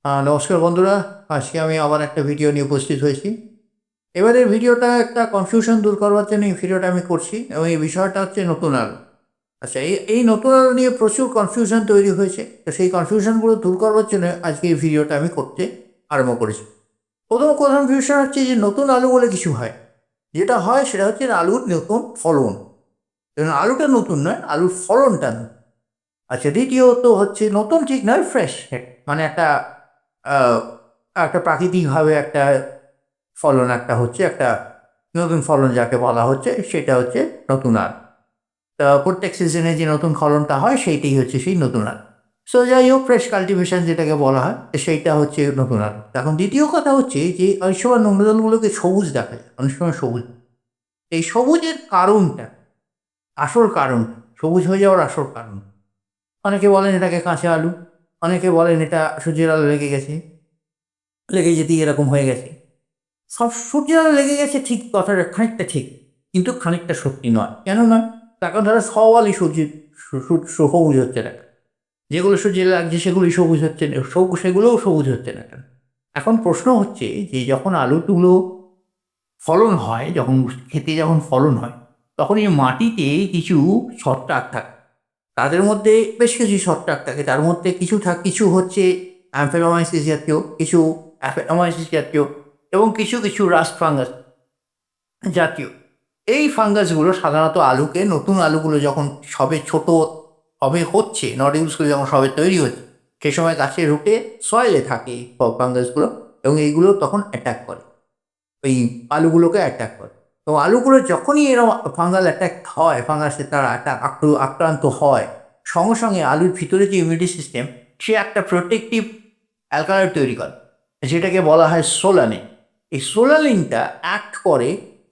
নমস্কার বন্ধুরা। আজকে আমি আবার একটা ভিডিও নিয়ে উপস্থিত হয়েছি। এবারের ভিডিওটা একটা কনফিউশন দূর করবার জন্য এই ভিডিওটা আমি করছি, এবং এই বিষয়টা হচ্ছে নতুন আলু। আচ্ছা, এই এই নতুন আলু নিয়ে প্রচুর কনফিউশন তৈরি হয়েছে। তো সেই কনফিউশনগুলো দূর করবার জন্য আজকে এই ভিডিওটা আমি করতে আরম্ভ করেছি। প্রথম কনফিউশন হচ্ছে যে নতুন আলু বলে কিছু হয়। যেটা হয় সেটা হচ্ছে আলুর নতুন ফলন, এবং আলুটা নতুন নয়, আলুর ফলনটা নতুন। আচ্ছা, দ্বিতীয়ত হচ্ছে নতুন ঠিক নয়, ফ্রেশ। মানে একটা আহ, একটা প্রাকৃতিকভাবে একটা ফলন, একটা হচ্ছে একটা নতুন ফলন যাকে বলা হচ্ছে সেটা হচ্ছে নতুন আলু। তা প্রত্যেক সিজনে যে নতুন ফলনটা হয় সেইটাই হচ্ছে সেই নতুন আলু। সো যাই হোক, ফ্রেশ কাল্টিভেশন যেটাকে বলা হয় সেইটা হচ্ছে নতুন আলু। এখন দ্বিতীয় কথা হচ্ছে যে অনেক সময় নোংরা জলগুলোকে সবুজ দেখা যায়, অনেক সময় সবুজ। এই সবুজের কারণটা, আসল কারণ, সবুজ হয়ে যাওয়ার আসল কারণ, অনেকে বলেন এটাকে কাঁচা আলু, অনেকে বলেন এটা সূর্যের আলো লেগে গেছে, লেগে যেতেই এরকম হয়ে গেছে। সব সূর্যের আলো লেগে গেছে, ঠিক কথাটা খানিকটা ঠিক, কিন্তু খানিকটা সত্যি নয়। কেন নয়? তার কারণ তারা সব আলই সূর্যের সবুজ হচ্ছে না। যেগুলো সূর্যে লাগছে সেগুলোই সবুজ হচ্ছে না, সেগুলোও সবুজ হচ্ছে না কেন? এখন প্রশ্ন হচ্ছে যে যখন আলুগুলো ফলন হয়, যখন খেতে যখন ফলন হয়, তখন এই মাটিতে কিছু ছত্রাক থাকে। তাদের মধ্যে বেশ কিছু ছত্রাক থাকে। তার মধ্যে কিছু হচ্ছে অ্যাম্ফেলোমাইসিস জাতীয়, কিছু অ্যাফেলোমাইসিস জাতীয়, এবং কিছু কিছু রাস্ট ফাঙ্গাস জাতীয়। এই ফাঙ্গাসগুলো সাধারণত আলুকে, নতুন আলুগুলো যখন সবে ছোট হবে, হচ্ছে নডিউলসগুলো যখন সবে তৈরি হচ্ছে, সে সময় গাছের রুটে, সয়েলে থাকে এই ফাঙ্গাসগুলো, এবং এইগুলো তখন অ্যাটাক করে, ওই আলুগুলোকে অ্যাটাক করে। তো আলুগুলো যখনই এরকম ফাঙ্গাল অ্যাটাক হয়, ফাঙ্গাসে তারা আক্রান্ত হয়, সঙ্গে সঙ্গে আলুর ভিতরে যে ইমিউনিটি সিস্টেম, সে একটা প্রোটেকটিভ অ্যালকালয়েড তৈরি করে, যেটাকে বলা হয় সোলানিন। এই সোলানিনটা অ্যাক্ট করে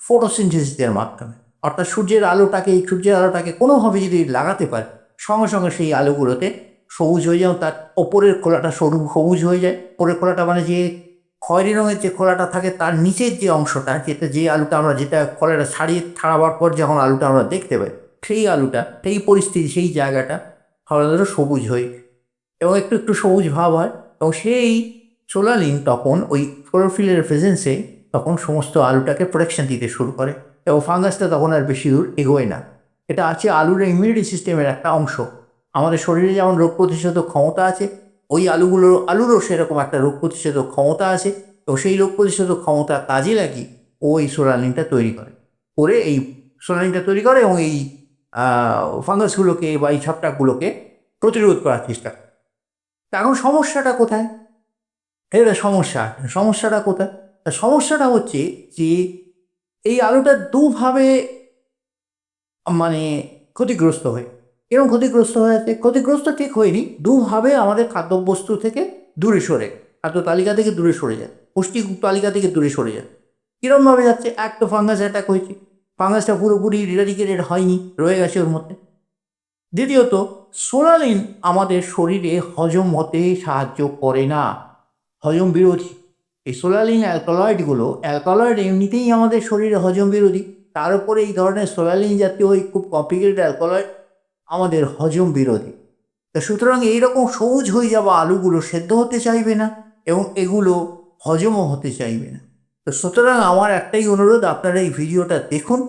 ফটোসিনথেসিসের মাধ্যমে। অর্থাৎ সূর্যের আলোটাকে কোনোভাবে যদি লাগাতে পারে, সঙ্গে সঙ্গে সেই আলুগুলোতে সবুজ হয়ে যায়, তার ওপরের খোলাটা সবুজ হয়ে যায়। ওপরের খোলাটা মানে যে খয়েরি রঙের যে খোলাটা থাকে, তার নিচের যে অংশটা, যে আলুটা আমরা, যেটা খোলাটা ছাড়াবার পর যখন আলুটা আমরা দেখতে পাই, সেই আলুটা, সেই পরিস্থিতি, সেই জায়গাটা সাধারণত সবুজ হয়ে, এবং একটু একটু সবুজ ভাব হয়। এবং সেই সোলানিন তখন ওই ক্লোরোফিলের প্রেজেন্সে তখন সমস্ত আলুটাকে প্রোটেকশন দিতে শুরু করে, এবং ফাঙ্গাসটা তখন আর বেশি দূর এগোয় না। এটা আছে আলুর ইমিউনিটি সিস্টেমের একটা অংশ। আমাদের শরীরে যেমন রোগ প্রতিষেধক ক্ষমতা আছে, ওই আলুরও সেরকম একটা রোগ প্রতিষেধক ক্ষমতা আছে। তো সেই রোগ প্রতিষেধক ক্ষমতা কাজে লাগিয়ে ও এই সোলানিনটা তৈরি করে, এই সোলানিনটা তৈরি করে, এবং এই ফাঙ্গাসগুলোকে বা এই ছত্রাকগুলোকে প্রতিরোধ করার চেষ্টা করে। তা এখন সমস্যাটা কোথায়? এটা সমস্যাটা কোথায়? তা সমস্যাটা হচ্ছে যে এই আলুটা দুভাবে, মানে ক্ষতিগ্রস্ত হয়ে, এরকম ক্ষতিগ্রস্ত হয়েছে, ক্ষতিগ্রস্ত ঠিক হয়নি, দুভাবে আমাদের খাদ্যবস্তু থেকে দূরে সরে, খাদ্য তালিকা থেকে দূরে সরে যায়, পুষ্টি তালিকা থেকে দূরে সরে যায়। কিরমভাবে যাচ্ছে? এক তো ফাঙ্গাস অ্যাটাক হয়েছে, ফাঙ্গাসটা পুরোপুরি রিরাডিকেটেড হয়নি, রয়ে গেছে ওর মধ্যে। দ্বিতীয়ত, সোলানিন আমাদের শরীরে হজম হতে সাহায্য করে না, হজম বিরোধী। এই সোলানিন অ্যালকালয়েড এমনিতেই আমাদের শরীরে হজম বিরোধী। তার উপরে এই ধরনের সোলানিন জাতীয় ওই খুব কমপ্লিকেটেড অ্যালকালয়েড আমাদের হজম বিরোধী। তা সুতরাং এইরকম সবুজ হয়ে যাওয়া আলুগুলো সেদ্ধ হতে চাইবে না, এবং এগুলো হজমও হতে চাইবে না। তো সুতরাং আমার একটাই অনুরোধ, আপনারা এই ভিডিওটা দেখুন,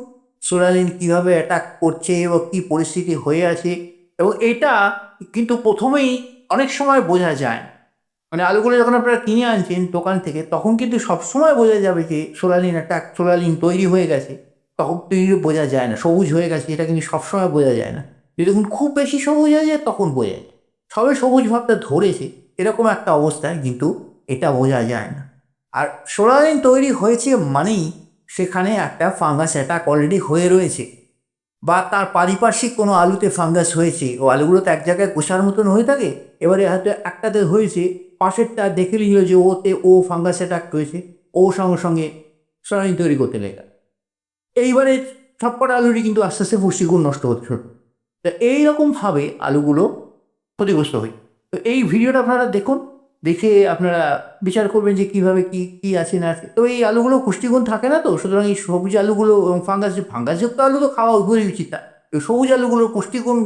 সোলানিন কীভাবে অ্যাটাক করছে এবং কী পরিস্থিতি হয়ে আছে। এবং এটা কিন্তু প্রথমেই অনেক সময় বোঝা যায় না। মানে আলুগুলো যখন আপনারা কিনে আনছেন দোকান থেকে, তখন কিন্তু সবসময় বোঝা যাবে যে সোলানিন তৈরি হয়ে গেছে, তখন তৈরি বোঝা যায় না। সবুজ হয়ে গেছে এটা কিন্তু সবসময় বোঝা যায় না। যদি যখন খুব বেশি সবুজ হয়ে যায় তখন বোঝা যায়। সবে সবুজ ভাবটা ধরেছে এরকম একটা অবস্থায় কিন্তু এটা বোঝা যায় না। আর সোলানিন তৈরি হয়েছে মানেই সেখানে একটা ফাঙ্গাস অ্যাটাক অলরেডি হয়ে রয়েছে, বা তার পারিপার্শ্বিক কোনো আলুতে ফাঙ্গাস হয়েছে। ও আলুগুলো তো এক জায়গায় গোছার মতন হয়ে থাকে, এবারে হয়তো একটাতে হয়েছে, পাশেরটা দেখে নিল যে ও ফাঙ্গাস অ্যাটাক হয়েছে, ও সঙ্গে সঙ্গে সোলানিন তৈরি করতে লেগে। এইবারে সবকটা আলুরই কিন্তু আস্তে আস্তে পুষ্টিগুণ নষ্ট হতে শুরু। তো এইরকমভাবে আলুগুলো ক্ষতিগ্রস্ত হয়। তো এই ভিডিওটা আপনারা দেখুন, দেখে আপনারা বিচার করবেন যে কীভাবে কী কী আছে না আছে। তো এই আলুগুলো পুষ্টিগুণ থাকে না, তো সুতরাং এই সবুজ আলুগুলো এবং ফাঙ্গাসযুক্ত আলু তো খাওয়া উভয়ই উচিত না। এই সবুজ আলুগুলোর পুষ্টিগুণ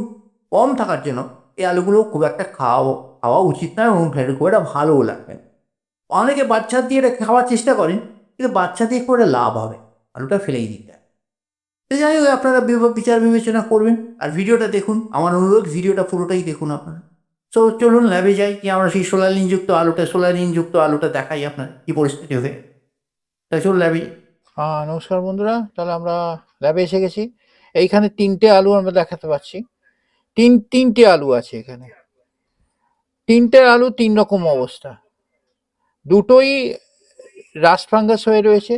কম থাকার জন্য এই আলুগুলো খুব একটা খাওয়া খাওয়া উচিত নয় এবং খুব একটা ভালোও লাগবে না। অনেকে বাচ্চা দিয়ে এটা খাওয়ার চেষ্টা করেন, কিন্তু বাচ্চা দিয়ে করে লাভ হবে, আলুটা ফেলেই দিতে হয়। তো যাই হোক, আপনারা বিচার বিবেচনা করবেন আর ভিডিওটা দেখুন, আমার অনুরোধ ভিডিওটা পুরোটাই দেখুন আপনারা। তো চলুন ল্যাবে যাই, কি আমরা সেই সোলারিনযুক্ত আলুটা দেখাই আপনার কী পরিস্থিতি হয়ে। তাই চলুন ল্যাবে যাই। নমস্কার বন্ধুরা, তাহলে আমরা ল্যাবে এসে গেছি। এইখানে তিনটে আলু আমরা দেখাতে পাচ্ছি। তিনটে আলু আছে এখানে। তিনটে আলু তিন রকম অবস্থা। দুটোই রাস্ট ফাঙ্গাস হয়ে রয়েছে,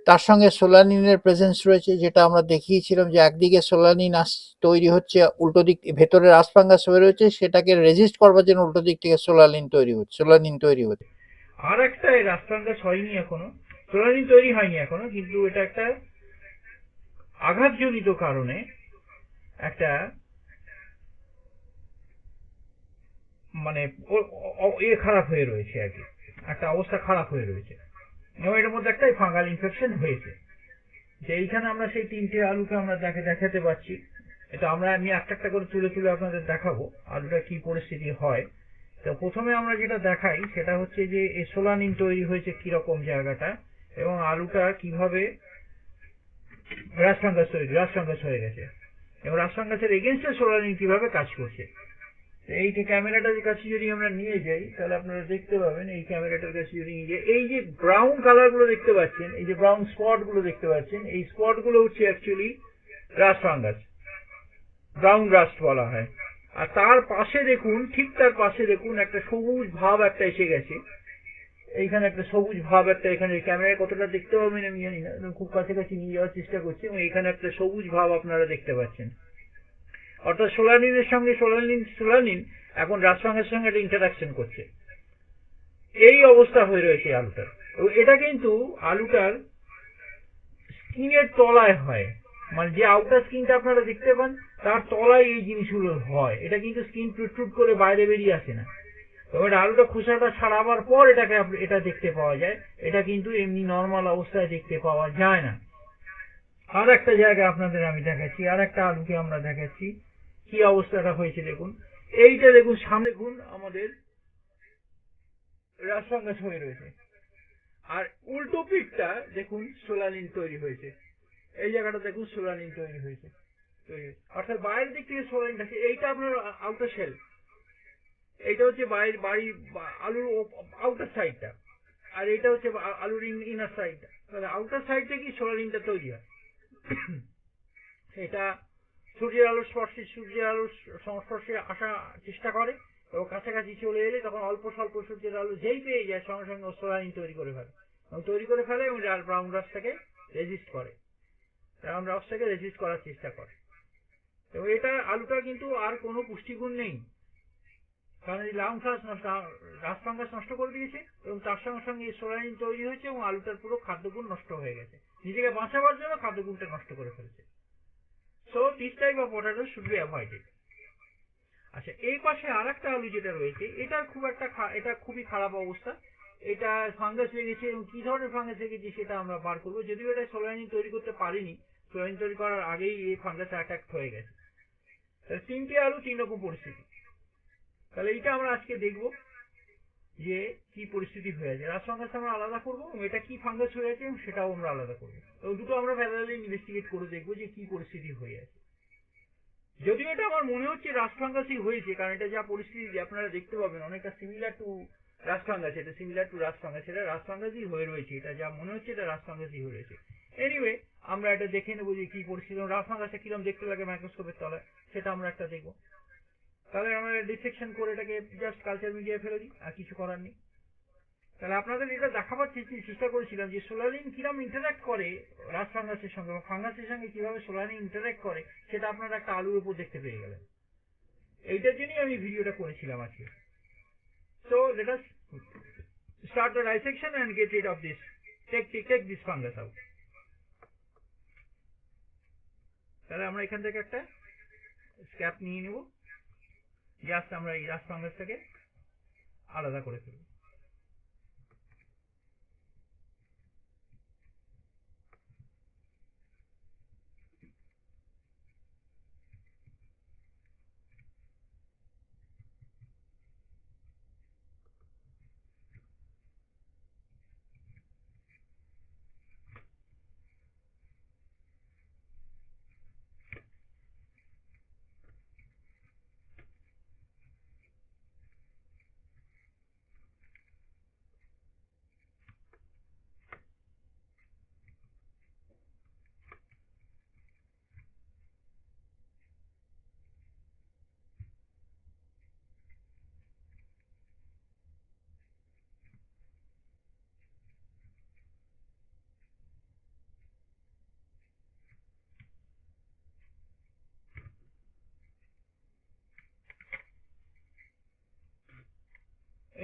তার সঙ্গে সোলানিনের প্রেজেন্স রয়েছে, যেটা আমরা দেখিয়েছিলাম যে একদিকে সোলানিন তৈরি হচ্ছে, উল্টো দিক ভেতরে রাস্ট ফাঙ্গাস হয়ে রয়েছে, সেটাকে রেজিস্ট করবার জন্য উল্টো দিক থেকে সোলানিন তৈরি হচ্ছে। আর একটা রাস্ট ফাঙ্গাস হয়নি এখনো, সোলানিন তৈরি হয়নি এখনো, কিন্তু এটা একটা আঘাতজনিত কারণে একটা মানে খারাপ হয়ে রয়েছে আর কি, একটা অবস্থা খারাপ হয়ে রয়েছে এবং এটার মধ্যে একটা ফাঙ্গাল ইনফেকশন হয়েছে। যে এইখানে আমরা সেই তিনটে আলুকে আমরা দেখাতে পাচ্ছি। এটা আমি একটা একটা করে তুলে তুলে আপনাদের দেখাবো আলুটা কি পরিস্থিতি হয়। তো প্রথমে আমরা যেটা দেখাই সেটা হচ্ছে যে এই সোলানিন তৈরি হয়েছে কিরকম জায়গাটা, এবং আলুটা কিভাবে রাস্ট ফাঙ্গাস হয়ে গেছে, এবং রাস্ট ফাঙ্গাসের এগেনস্টে সোলানিন কিভাবে কাজ করছে। এই যে ক্যামেরাটার কাছে যদি আমরা নিয়ে যাই, তাহলে আপনারা দেখতে পাবেন, এই ক্যামেরাটার কাছে যদি নিয়ে যাই, এই যে ব্রাউন কালার গুলো দেখতে পাচ্ছেন, এই যে ব্রাউন স্পট গুলো দেখতে পাচ্ছেন, এই স্পট গুলো হচ্ছে actually rust fungus, brown rust বলা হয়। আর তার পাশে দেখুন, ঠিক তার পাশে দেখুন একটা সবুজ ভাব একটা এসে গেছে। এইখানে একটা সবুজ ভাব একটা, এখানে ক্যামেরায় কতটা দেখতে পাবেন আমি জানি না, খুব কাছাকাছি নিয়ে যাওয়ার চেষ্টা করছি, এবং এখানে একটা সবুজ ভাব আপনারা দেখতে পাচ্ছেন। অর্থাৎ সোলানিনের সঙ্গে সোলানিন এখন রাস্ট ফাঙ্গাসের সঙ্গে একটা ইন্টারাকশন করছে। এই অবস্থা হয়ে রয়েছে আলুটার। এবং এটা কিন্তু আলুটার স্কিনের তলায় হয়, মানে যে আউটার স্কিনটা আপনারা দেখতে পান তার তলায় এই জিনিসগুলো হয়। এটা কিন্তু স্কিন প্রুট করে বাইরে বেরিয়ে আসে না। তবে আলুটা খোসাটা ছাড়াবার পর এটা দেখতে পাওয়া যায়। এটা কিন্তু এমনি নর্মাল অবস্থায় দেখতে পাওয়া যায় না। আর একটা জায়গা আপনাদের আমি দেখাচ্ছি, আর একটা আলুকে আমরা দেখাচ্ছি কি অবস্থাটা হয়েছে দেখুন। এইটা দেখুন, সামনে দেখুন আমাদের রাস্ট ফাঙ্গাস হয়ে রয়েছে, আর উল্টো পিঠটা দেখুন সোলানিন তৈরি হয়েছে। এই জায়গাটা দেখুন সোলানিন তৈরি হয়েছে, অর্থাৎ বাইরের দিক থেকে সোলানিন আছে। এইটা আপনার আউটার শেল, এইটা হচ্ছে আলুর আউটার সাইডটা, আর এটা হচ্ছে আলুর ইনার সাইডটা। তাহলে আউটার সাইড থেকে সোলানিনটা তৈরি হয়। এটা সূর্যের আলোর সংস্পর্শে আসার চেষ্টা করে, এবং কাছাকাছি চলে এলে তখন অল্প স্বল্প সূর্যের আলো যেই পেয়ে যায়, সঙ্গে সঙ্গে সোলানিন তৈরি করে ফেলে এবং ব্রাউন রাস্টটাকে রেজিস্ট করার চেষ্টা করে। এবং এটা আলুটা কিন্তু আর কোনো পুষ্টিগুণ নেই, কারণ এই রাস্ট ফাঙ্গাস নষ্ট করে দিয়েছে, এবং তার সঙ্গে সঙ্গে সোলানিন তৈরি হয়েছে এবং আলুটার পুরো খাদ্যগুণ নষ্ট হয়ে গেছে, নিজেকে বাঁচাবার জন্য খাদ্যগুণটা নষ্ট করে ফেলেছে। So this type of potato should be avoided. আচ্ছা, এই পাশে আর একটা আলু যেটা রয়েছে, এটা খুবই খারাপ অবস্থা। এটা ফাঙ্গাস লেগেছে, এবং কি ধরনের ফাঙ্গাস লেগেছে সেটা আমরা বার করবো। যদিও এটা সোলানিন তৈরি করতে পারিনি, সোলানিন তৈরি করার আগেই এই ফাঙ্গাস অ্যাটাক হয়ে গেছে। তিনটে আলু তিন রকম পরিস্থিতি। তাহলে এইটা আমরা আজকে দেখবো যে কি পরিস্থিতি হয়ে আছে। রাস্ট ফাঙ্গাস আমরা আলাদা করবো, এবং এটা কি ফাঙ্গাস হয়ে আছে সেটাও আমরা আলাদা করবো, এবং দুটো আমরা প্যারালালি ইনভেস্টিগেট করে দেখবো যে কি পরিস্থিতি হয়ে আছে। যদিও এটা আমার মনে হচ্ছে রাস্ট ফাঙ্গাসই হয়েছে, কারণ এটা যা পরিস্থিতি আপনারা দেখতে পাবেন অনেকটা সিমিলার টু রাস্ট ফাঙ্গাস। এটা সিমিলার টু রাস্ট ফাঙ্গাস, এটা রাস্ট ফাঙ্গাসই হয়ে রয়েছে, এটা যা মনে হচ্ছে এটা রাস্ট ফাঙ্গাসই হয়ে রয়েছে। এনিওয়ে, আমরা এটা দেখে নেবো যে কি পরিস্থিতি, রাস্ট ফাঙ্গাসটা কিরকম দেখতে লাগে মাইক্রোস্কোপের তলায়, সেটা আমরা একটা দেখবো। তাহলে আমরা ডিসেকশন করে এটাকে জাস্ট কালচার মিডিয়ায় ফেলে দিই, আর কিছু করার নেই। তাহলে আপনাদের এটা দেখাবার চেষ্টা করেছিলাম যে সোলানিন কিরকম ইন্টারাক্ট করে রাস্ট ফাঙ্গাসের সঙ্গে, বা ফাঙ্গাসের সঙ্গে কিভাবে সোলানিন ইন্টারাক্ট করে, সেটা আপনারা একটা আলুর উপর দেখতে পেয়ে গেলেন। এইটার জন্যই আমি ভিডিওটা করেছিলাম আজকে। So let us start the dissection and get rid of this. Take this fungus out. তাহলে আমরা এখান থেকে একটা স্ক্যাপ নিয়ে নেব, জাস্ট আমরা এই রাস্ট ফাঙ্গাসটাকে আলাদা করে ফেলব।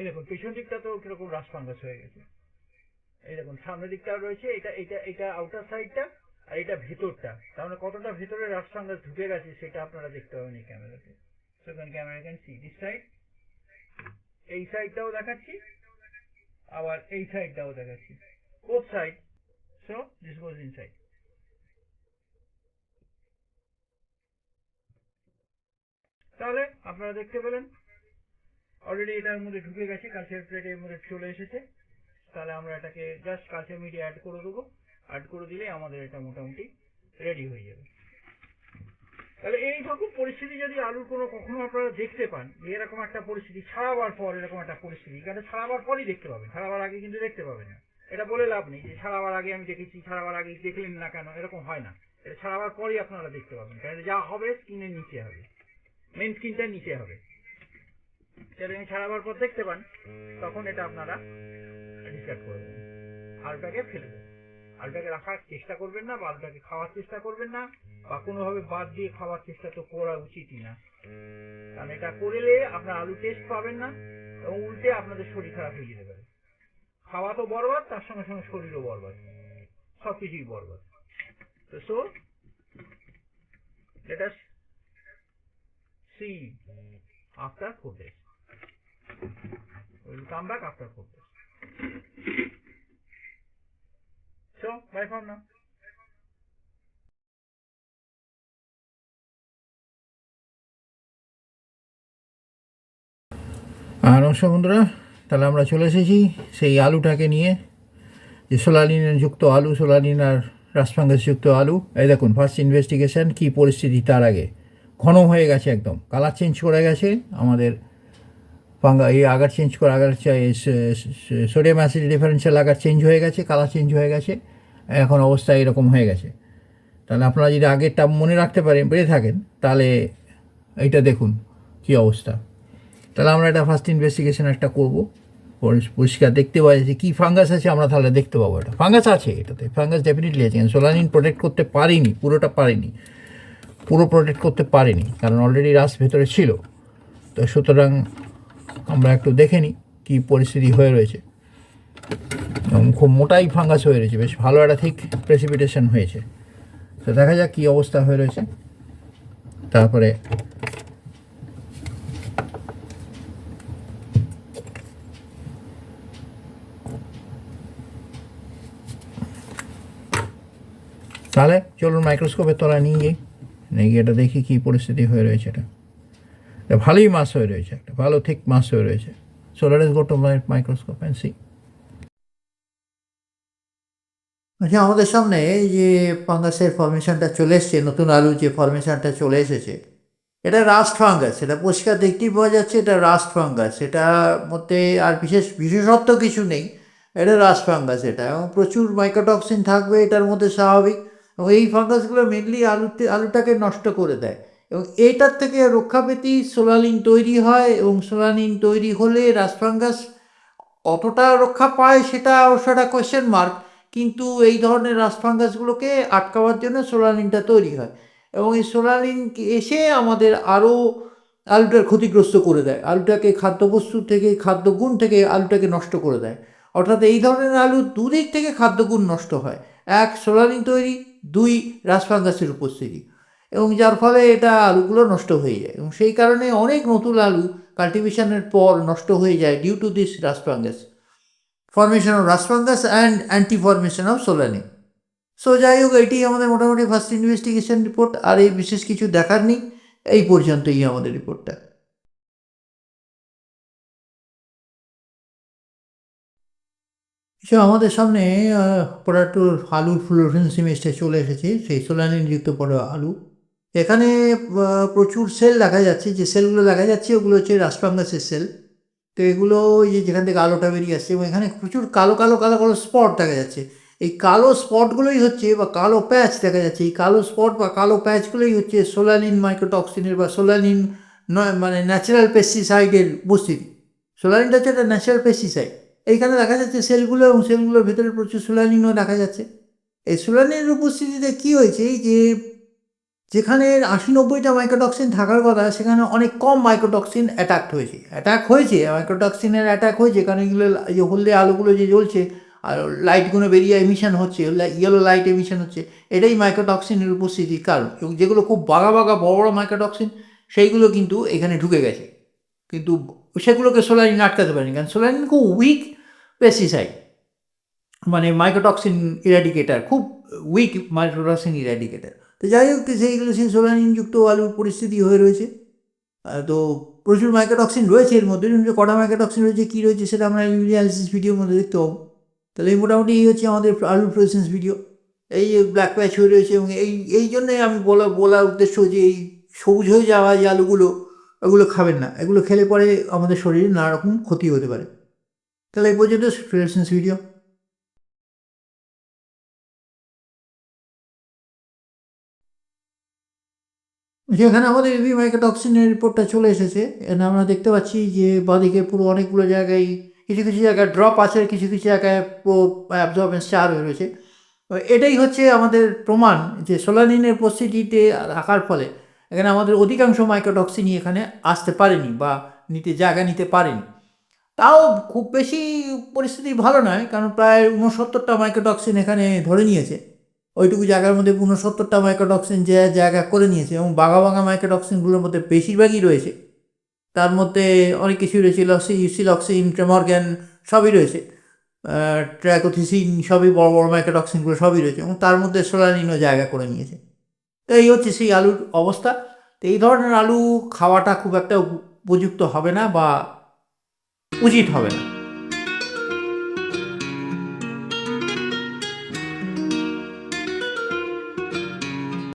এই দেখুন পেছন দিকটা তো কিরকম রাস ফাঙ্গাস হয়ে গেছে। এই দেখুন সামনের দিকটা রয়েছে, এটা এটা এটা আউটার সাইডটা, আর এটা ভেতরটা। তার মানে কতটা ভেতরে রাস ফাঙ্গাস ঢুকে গেছে সেটা আপনারা দেখতে পাবেন এই ক্যামেরাতে। So camera can see this side, এই সাইডটাও দেখাচ্ছি, আবার এই সাইডটাও দেখাচ্ছি, both side. So this goes inside. তাহলে আপনারা দেখতে পেলেন অলরেডি এটার মধ্যে ঢুকে গেছে, কালচার প্লেটের মধ্যে চলে এসেছে। তাহলে আমরা এটাকে জাস্ট কালচার মিডিয়া অ্যাড করে দেবো, অ্যাড করে দিলে আমাদের এটা মোটামুটি রেডি হয়ে যাবে। তাহলে এই রকম পরিস্থিতি যদি আলুর কোনো কখনো আপনারা দেখতে পান, এরকম একটা পরিস্থিতি ছাড়াবার পর, এরকম একটা পরিস্থিতি এখানে ছাড়াবার পরই দেখতে পাবেন, ছাড়াবার আগে কিন্তু দেখতে পাবেন না। এটা বলে লাভ নেই যে ছাড়াবার আগে আমি দেখেছি, ছাড়াবার আগে দেখলেন না কেন, এরকম হয় না। এটা ছাড়াবার পরই আপনারা দেখতে পাবেন, কারণ যা হবে স্ক্রিনের নিচে হবে, মেন স্ক্রিনটার নিচে হবে। সেটা ছাড়াবার পর দেখতে পান, তখন এটা আপনারা ডিসকার্ড করে দেবেন, আলুটাকে ফেলে দেবেন। আলুটাকে রাখার চেষ্টা করবেন না, বা আলুটাকে খাওয়ার চেষ্টা করবেন না, বা কোনোভাবে বাদ দিয়ে খাওয়ার চেষ্টা তো করা উচিতই না। কারণ এটা করলে আপনার আলু টেস্ট পাবেন না, এবং উল্টে আপনাদের শরীর খারাপ হয়ে যেতে পারে। খাওয়া তো বরবাদ, তার সঙ্গে সঙ্গে শরীরও বরবাদ, সবকিছুই বরবাদ। তো so let us see after 4 days. We will come back after 4 days. So, bye for now. নমস্কার বন্ধুরা, তাহলে আমরা চলে এসেছি সেই আলুটাকে নিয়ে, যে সোলানিন যুক্ত আলু, সোলানিন আর রাসফাঙ্গাস যুক্ত আলু। এই দেখুন ফার্স্ট ইনভেস্টিগেশন কী পরিস্থিতি, তার আগে ঘন হয়ে গেছে, একদম কালার চেঞ্জ করে গেছে আমাদের এই আগার চেঞ্জ করে, agar sodium acid differential agar change হয়ে গেছে, কালার চেঞ্জ হয়ে গেছে, এখন অবস্থা এরকম হয়ে গেছে। তাহলে আপনারা যদি আগেরটা মনে রাখতে পারেন, পেরে থাকেন, তাহলে এইটা দেখুন কী অবস্থা। তাহলে আমরা এটা ফার্স্ট ইনভেস্টিগেশন একটা করবো, পরিষ্কার দেখতে পাওয়া যাচ্ছে কী ফাঙ্গাস আছে, আমরা তাহলে দেখতে পাবো এটা ফাঙ্গাস আছে, এটাতে ফাঙ্গাস ডেফিনেটলি আছে। সোলানিন প্রোটেক্ট করতে পারিনি, পুরো প্রোটেক্ট করতে পারিনি, কারণ অলরেডি রাস ভেতরে ছিল। তো সুতরাং আমরা একটু দেখে নিই কী পরিস্থিতি হয়ে রয়েছে। এবং খুব মোটাই ফাঙ্গাস হয়ে রয়েছে, বেশ ভালো একটা ঠিক প্রেসিপিটেশন হয়েছে। তো দেখা যাক কী অবস্থা হয়ে রয়েছে। তারপরে তাহলে চলুন মাইক্রোস্কোপের তলায় নিয়ে গিয়ে এটা দেখি কী পরিস্থিতি হয়ে রয়েছে। এটা ভালোই মাস হয়ে রয়েছে, একটা ভালো ঠিক মাস হয়ে রয়েছে। So let us go to my microscope and see. আচ্ছা, আমাদের সামনে এই যে ফাঙ্গাসের ফরমেশনটা চলে এসছে, নতুন আলুর যে ফরমেশনটা চলে এসেছে, এটা রাস্ট ফাঙ্গাস। এটা পরিষ্কার দেখতেই পাওয়া যাচ্ছে, এটা রাস্ট ফাঙ্গাস। এটার মধ্যে আর বিশেষত্ব কিছু নেই, এটা রাস্ট ফাঙ্গাস এটা, এবং প্রচুর মাইক্রোটক্সিন থাকবে এটার মধ্যে স্বাভাবিক। এবং এই ফাঙ্গাসগুলো মেনলি আলুটাকে নষ্ট করে দেয়, এবং এইটার থেকে রক্ষা পেতেই সোলানিন তৈরি হয়। এবং সোলানিন তৈরি হলে রাস্ট ফাঙ্গাস কতটা রক্ষা পায় সেটা অবশ্য একটা কোয়েশ্চেন মার্ক, কিন্তু এই ধরনের রাস্ট ফাঙ্গাসগুলোকে আটকাবার জন্য সোলানিনটা তৈরি হয়। এবং এই সোলানিন এসে আমাদের আরও আলুটার ক্ষতিগ্রস্ত করে দেয়, আলুটাকে খাদ্যবস্তু থেকে, খাদ্যগুণ থেকে আলুটাকে নষ্ট করে দেয়। অর্থাৎ এই ধরনের আলু দুদিক থেকে খাদ্যগুণ নষ্ট হয়, এক সোলানিন তৈরি, দুই রাস্ট ফাঙ্গাসের উপস্থিতি, এবং যার ফলে এটা আলুগুলো নষ্ট হয়ে যায়। এবং সেই কারণে অনেক নতুন আলু কাল্টিভেশনের পর নষ্ট হয়ে যায় due to this rust fungus, formation of rust fungus and anti formation of solanine. So যাই হোক, এটি আমাদের মোটামুটি ফার্স্ট ইনভেস্টিগেশন রিপোর্ট, আর এই বিশেষ কিছু দেখার নেই, এই পর্যন্তই আমাদের রিপোর্টটা। সো আমাদের সামনে পটাটোর আলুর ফ্লোরেসেন্স ইমেজটা চলে এসেছে, সেই সোলানিনযুক্ত পড়া আলু। এখানে প্রচুর সেল দেখা যাচ্ছে, যে সেলগুলো দেখা যাচ্ছে ওগুলো হচ্ছে রাস্ট ফাঙ্গাসের সেল। তো এগুলো ওই যে যেখান থেকে আলোটা বেরিয়ে আসছে, এবং এখানে প্রচুর কালো কালো কালো কালো স্পট দেখা যাচ্ছে। এই কালো স্পটগুলোই হচ্ছে, বা কালো প্যাচ দেখা যাচ্ছে, এই কালো স্পট বা কালো প্যাচগুলোই হচ্ছে সোলানিন মাইক্রোটক্সিনের বা সোলানিন মানে ন্যাচারাল পেস্টিসাইডের উপস্থিতি। সোলানিনটা হচ্ছে একটা ন্যাচারাল পেস্টিসাইড। এইখানে দেখা যাচ্ছে সেলগুলো, এবং সেলগুলোর ভেতরে প্রচুর সোলানিনও দেখা যাচ্ছে। এই সোলানিনের উপস্থিতিতে কী হয়েছে, এই যে যেখানে 80-90টা মাইক্রোটক্সিন থাকার কথা সেখানে অনেক কম মাইক্রোটক্সিন অ্যাটাক হয়েছে মাইক্রোটক্সিনের অ্যাটাক হয়েছে, কারণ এগুলো এই যে হলদে আলোগুলো যে জ্বলছে আর লাইটগুলো বেরিয়ে এমিশন হচ্ছে, ইয়েলো লাইট এমিশন হচ্ছে, এটাই মাইক্রোটক্সিনের উপস্থিতির কারণ। এবং যেগুলো খুব বাঘা বাঘা বড় বড় মাইক্রোটক্সিন সেইগুলো কিন্তু এখানে ঢুকে গেছে, কিন্তু সেগুলোকে সোলারিন আটকাতে পারেনি, কারণ সোলারিন খুব উইক পেস্টিসাইড, মানে মাইক্রোটক্সিন ইরাডিকেটার, খুব উইক মাইক্রোটক্সিন ইরাডিকেটার। তো যাই হোক, তো সেইগুলো সেই সোলারিনযুক্ত আলুর পরিস্থিতি হয়ে রয়েছে। তো প্রচুর মাইক্রোটক্সিন রয়েছে এর মধ্যে, কিন্তু কটা মাইক্রোটক্সিন রয়েছে, কী রয়েছে, সেটা আমরা অ্যানালিসিস ভিডিওর মধ্যে দেখতে পাবো। তাহলে এই মোটামুটি এই হচ্ছে আমাদের আলুর ফ্লোরেসেন্স ভিডিও। এই যে ব্ল্যাক প্যাচ হয়ে রয়েছে, এবং এই জন্যই আমি বলার উদ্দেশ্য যে এই সবুজ হয়ে যাওয়া যে আলুগুলো, এগুলো খাবেন না, এগুলো খেলে পরে আমাদের শরীরে নানা রকম ক্ষতি হতে পারে। তাহলে এই পর্যন্ত ফ্লোরেসেন্স ভিডিও। যেখানে আমাদের এবি মাইক্রোটক্সিনের রিপোর্টটা চলে এসেছে, এখানে আমরা দেখতে পাচ্ছি যে বাঁদিকে পুরো অনেকগুলো জায়গায়, কিছু কিছু জায়গায় ড্রপ আছে, কিছু কিছু জায়গায় অ্যাবজর্বেন্স 4 হয়ে রয়েছে। এটাই হচ্ছে আমাদের প্রমাণ যে সোলানিনের উপস্থিতিতে থাকার ফলে এখানে আমাদের অধিকাংশ মাইক্রোটক্সিনই এখানে আসতে পারেনি বা জায়গা নিতে পারেনি। তাও খুব বেশি পরিস্থিতি ভালো নয়, কারণ প্রায় 69টা মাইক্রোটক্সিন এখানে ধরে নিয়েছে। ওইটুকু জায়গার মধ্যে 69টা মাইক্রোটক্সিন যে জায়গা করে নিয়েছে, এবং বাঘা বাঘা মাইক্রোটক্সিনগুলোর মধ্যে বেশিরভাগই রয়েছে। তার মধ্যে অনেক কিছুই রয়েছে, সিলক্সিন, ট্রেমর্গ্যান সবই রয়েছে, ট্র্যাকোথিসিন সবই, বড় বড় মাইক্রোটক্সিনগুলো সবই রয়েছে, এবং তার মধ্যে সোলানিনও জায়গা করে নিয়েছে। তো এই হচ্ছে সেই আলুর অবস্থা। তো এই ধরনের আলু খাওয়াটা খুব একটা উপযুক্ত হবে না বা উচিত হবে না।